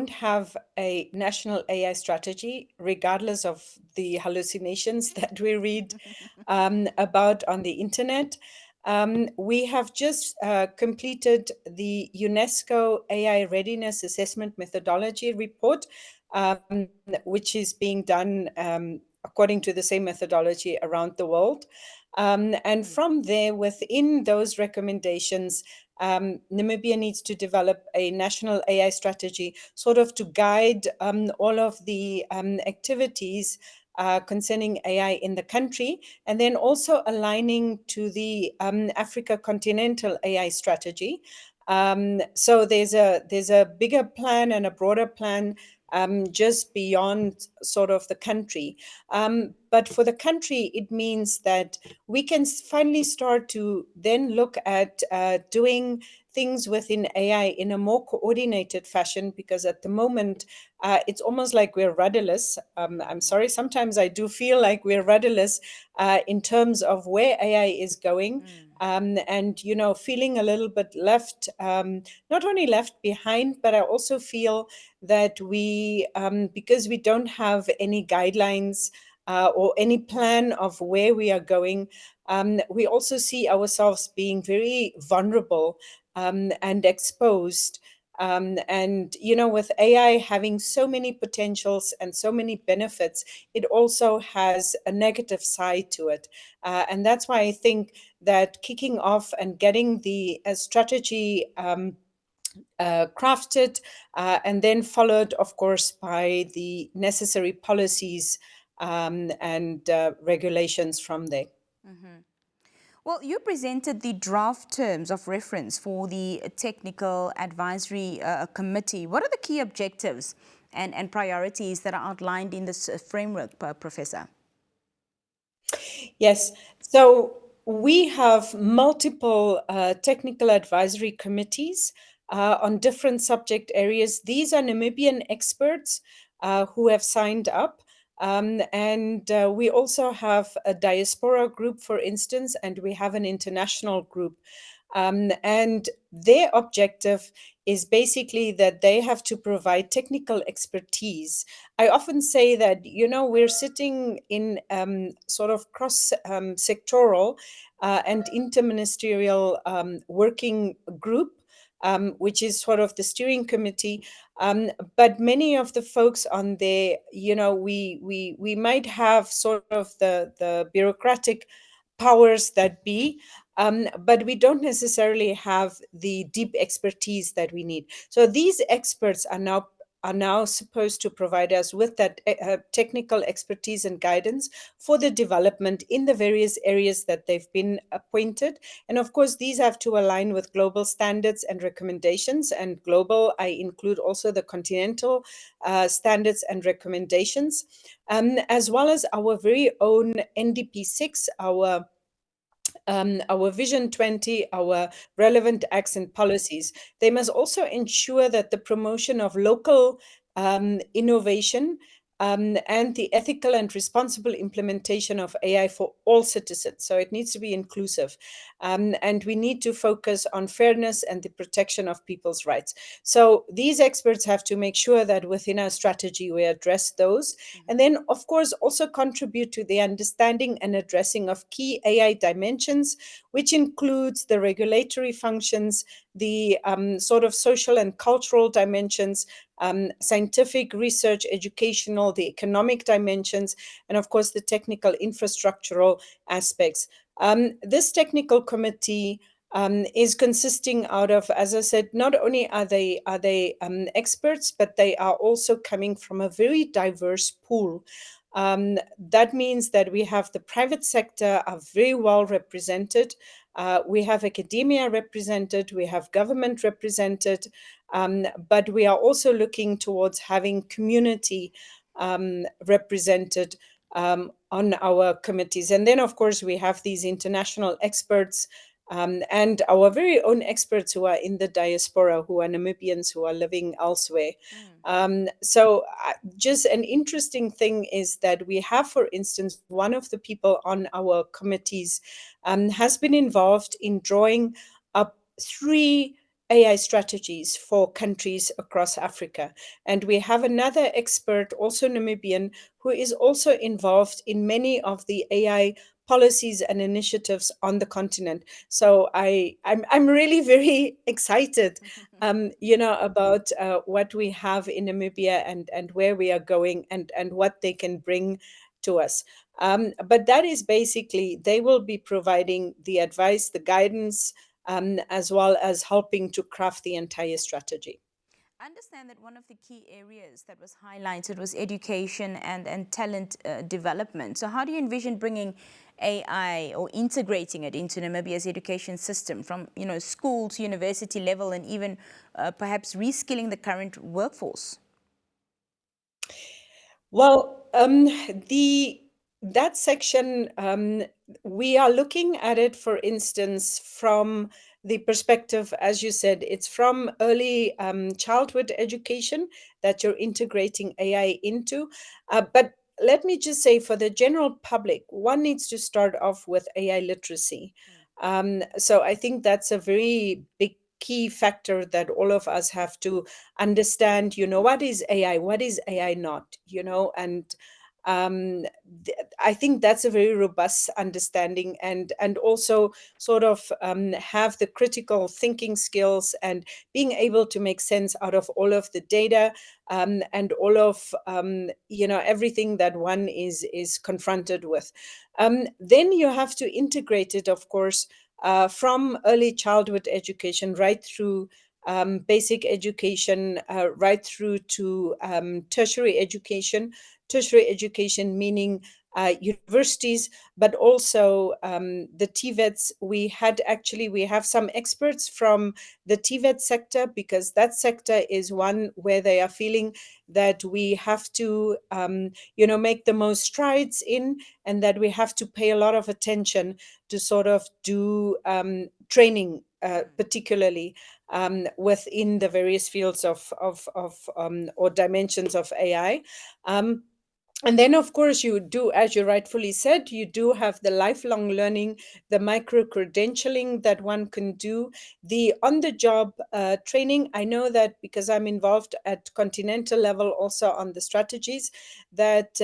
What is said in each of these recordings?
have a national AI strategy, regardless of the hallucinations that we read about on the internet. We have just completed the UNESCO AI Readiness Assessment Methodology report, which is being done according to the same methodology around the world. And from there, within those recommendations, Namibia needs to develop a national AI strategy, sort of to guide all of the activities concerning AI in the country, and then also aligning to the Africa continental AI strategy. So there's a bigger plan and a broader plan just beyond sort of the country. But for the country, it means that we can finally start to then look at doing things within AI in a more coordinated fashion, because at the moment, it's almost like we're rudderless. I'm sorry, sometimes I do feel like we're rudderless in terms of where AI is going. And, you know, feeling a little bit left, not only left behind, but I also feel that we, because we don't have any guidelines or any plan of where we are going, we also see ourselves being very vulnerable and exposed. And, you know, with AI having so many potentials and so many benefits, it also has a negative side to it. And that's why I think that kicking off and getting the strategy crafted and then followed, of course, by the necessary policies and regulations from there. Well, you presented the draft terms of reference for the Technical Advisory Committee. What are the key objectives and priorities that are outlined in this framework, Professor? Yes, so we have multiple technical advisory committees on different subject areas. These are Namibian experts who have signed up. And we also have a diaspora group, for instance, and we have an international group. And their objective is basically that they have to provide technical expertise. I often say that, you know, we're sitting in sort of cross-sectoral and interministerial working group, which is sort of the steering committee. But many of the folks on there, you know, we might have sort of the bureaucratic powers that be, but we don't necessarily have the deep expertise that we need. So these experts are now supposed to provide us with that technical expertise and guidance for the development in the various areas that they've been appointed. And of course, these have to align with global standards and recommendations. And global, I include also the continental standards and recommendations, as well as our very own NDP6, our Vision 20, our relevant acts and policies. They must also ensure that the promotion of local innovation and the ethical and responsible implementation of AI for all citizens. So it needs to be inclusive. And we need to focus on fairness and the protection of people's rights. So these experts have to make sure that within our strategy, we address those. And then, of course, also contribute to the understanding and addressing of key AI dimensions, which includes the regulatory functions, the sort of social and cultural dimensions, scientific research, educational, the economic dimensions, and of course the technical infrastructural aspects. This technical committee is consisting out of, as I said, not only are they experts, but they are also coming from a very diverse pool. That means that we have the private sector are very well represented. We have academia represented, we have government represented, but we are also looking towards having community represented on our committees. And then, of course, we have these international experts and our very own experts who are in the diaspora, who are Namibians who are living elsewhere. So just an interesting thing is that we have, for instance, one of the people on our committees has been involved in drawing up 3 AI strategies for countries across Africa. And we have another expert, also Namibian, who is also involved in many of the AI policies and initiatives on the continent. So I'm really very excited, about what we have in Namibia and where we are going and what they can bring to us. But that is basically, they will be providing the advice, the guidance, as well as helping to craft the entire strategy. I understand that one of the key areas that was highlighted was education and talent development. So how do you envision bringing AI or integrating it into Namibia's education system from, school to university level, and even perhaps reskilling the current workforce? Well, the that section, we are looking at it, for instance, from the perspective, as you said, it's from early childhood education that you're integrating AI into. But let me just say, for the general public, one needs to start off with AI literacy. So I think that's a very big key factor that all of us have to understand, what is AI, what is AI not, and um, I think that's a very robust understanding, and also sort of have the critical thinking skills and being able to make sense out of all of the data, and all of everything that one is confronted with. Then you have to integrate it, of course, from early childhood education right through basic education, right through to tertiary education. Tertiary education meaning universities, but also the TVETs. We have some experts from the TVET sector, because that sector is one where they are feeling that we have to, make the most strides in, and that we have to pay a lot of attention to sort of do training, particularly within the various fields of or dimensions of AI. Um, and then, of course, you do, as you rightfully said, you do have the lifelong learning, the micro credentialing that one can do, the on the job training. I know that because I'm involved at continental level also on the strategies, that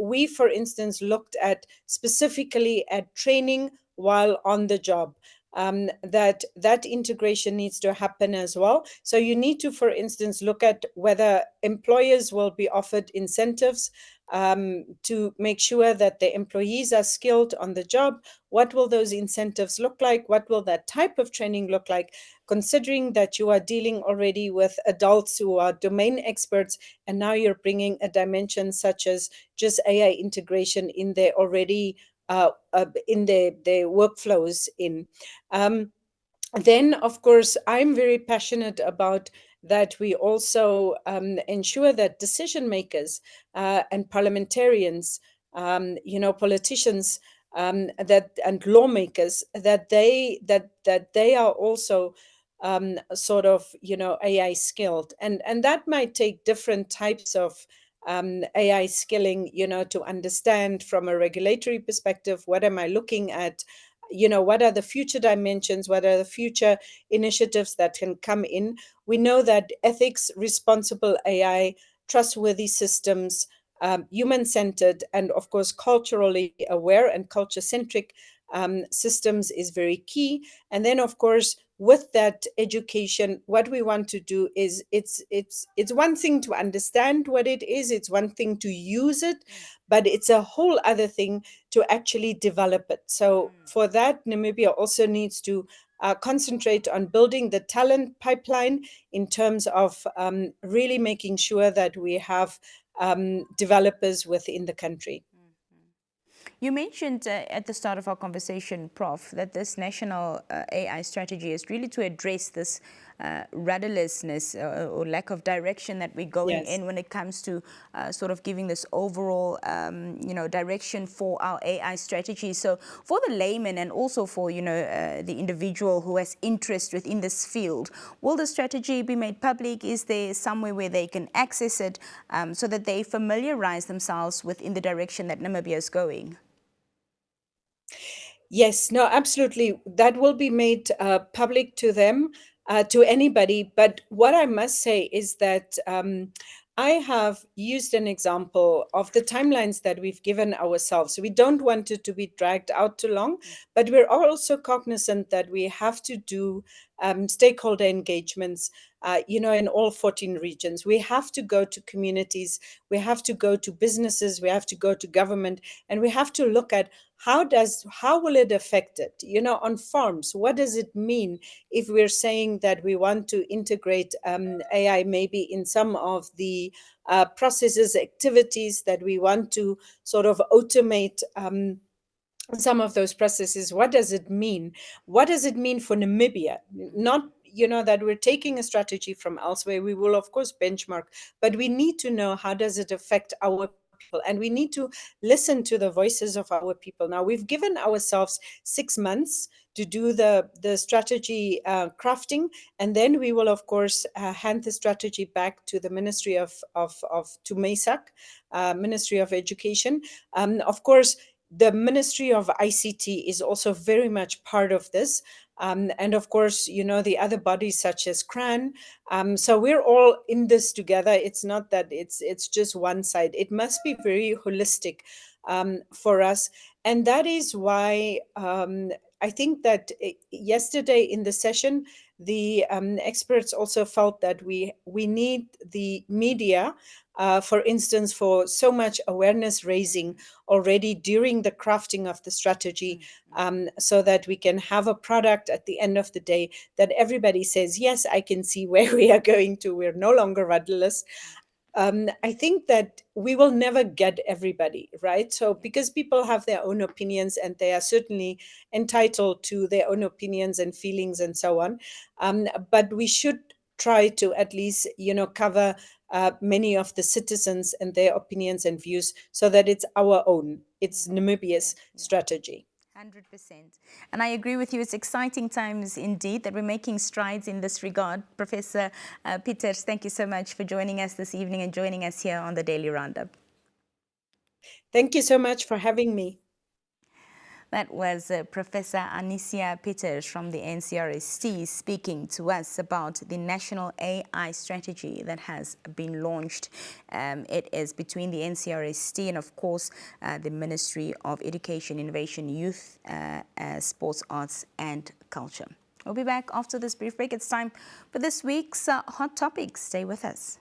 we, for instance, looked at specifically at training while on the job. That integration needs to happen as well. So you need to, for instance, look at whether employers will be offered incentives to make sure that the employees are skilled on the job. What will those incentives look like? What will that type of training look like? Considering that you are dealing already with adults who are domain experts, and now you're bringing a dimension such as just AI integration in there already, in their workflows in. Then, of course, I'm very passionate about that we also ensure that decision makers and parliamentarians, politicians, that and lawmakers, that they are also sort of AI skilled, and that might take different types of AI skilling, to understand from a regulatory perspective, what am I looking at, what are the future dimensions, what are the future initiatives that can come in. We know that ethics, responsible AI, trustworthy systems, human-centered, and of course culturally aware and culture-centric systems is very key. And then, of course, with that education, what we want to do is, it's one thing to understand what it is, it's one thing to use it, but it's a whole other thing to actually develop it. So for that, Namibia also needs to concentrate on building the talent pipeline in terms of really making sure that we have developers within the country. You mentioned at the start of our conversation, Prof, that this national AI strategy is really to address this rudderlessness or lack of direction that we're going Yes. in when it comes to sort of giving this overall, direction for our AI strategy. So for the layman and also for, the individual who has interest within this field, will the strategy be made public? Is there somewhere where they can access it so that they familiarize themselves within the direction that Namibia is going? Yes, no, absolutely. That will be made public to them. to anybody. But what I must say is that I have used an example of the timelines that we've given ourselves. We don't want it to be dragged out too long, but we're also cognizant that we have to do stakeholder engagements, in all 14 regions. We have to go to communities, we have to go to businesses, we have to go to government, and we have to look at how will it affect it, on farms. What does it mean if we're saying that we want to integrate AI maybe in some of the processes, activities that we want to sort of automate some of those processes? What does it mean? What does it mean for Namibia? Not, that we're taking a strategy from elsewhere. We will, of course, benchmark, but we need to know how does it affect our people, and we need to listen to the voices of our people. Now, we've given ourselves 6 months to do the strategy crafting, and then we will, of course, hand the strategy back to the Ministry to MESAC, Ministry of Education. Of course, the Ministry of ICT is also very much part of this. And of course, the other bodies such as CRAN. So we're all in this together. It's not that it's just one side. It must be very holistic for us. And that is why I think that yesterday in the session, the experts also felt that we need the media, for instance, for so much awareness raising already during the crafting of the strategy, so that we can have a product at the end of the day that everybody says, yes, I can see where we are going to. We're no longer rudderless. I think that we will never get everybody, right? So because people have their own opinions, and they are certainly entitled to their own opinions and feelings and so on. But we should try to at least, cover many of the citizens and their opinions and views, so that it's our own, it's Namibia's strategy. 100%. And I agree with you. It's exciting times indeed that we're making strides in this regard. Professor Peters, thank you so much for joining us this evening and joining us here on the Daily Roundup. Thank you so much for having me. That was Professor Anicia Peters from the NCRST speaking to us about the national AI strategy that has been launched. It is between the NCRST and, of course, the Ministry of Education, Innovation, Youth, Sports, Arts and Culture. We'll be back after this brief break. It's time for this week's Hot Topics. Stay with us.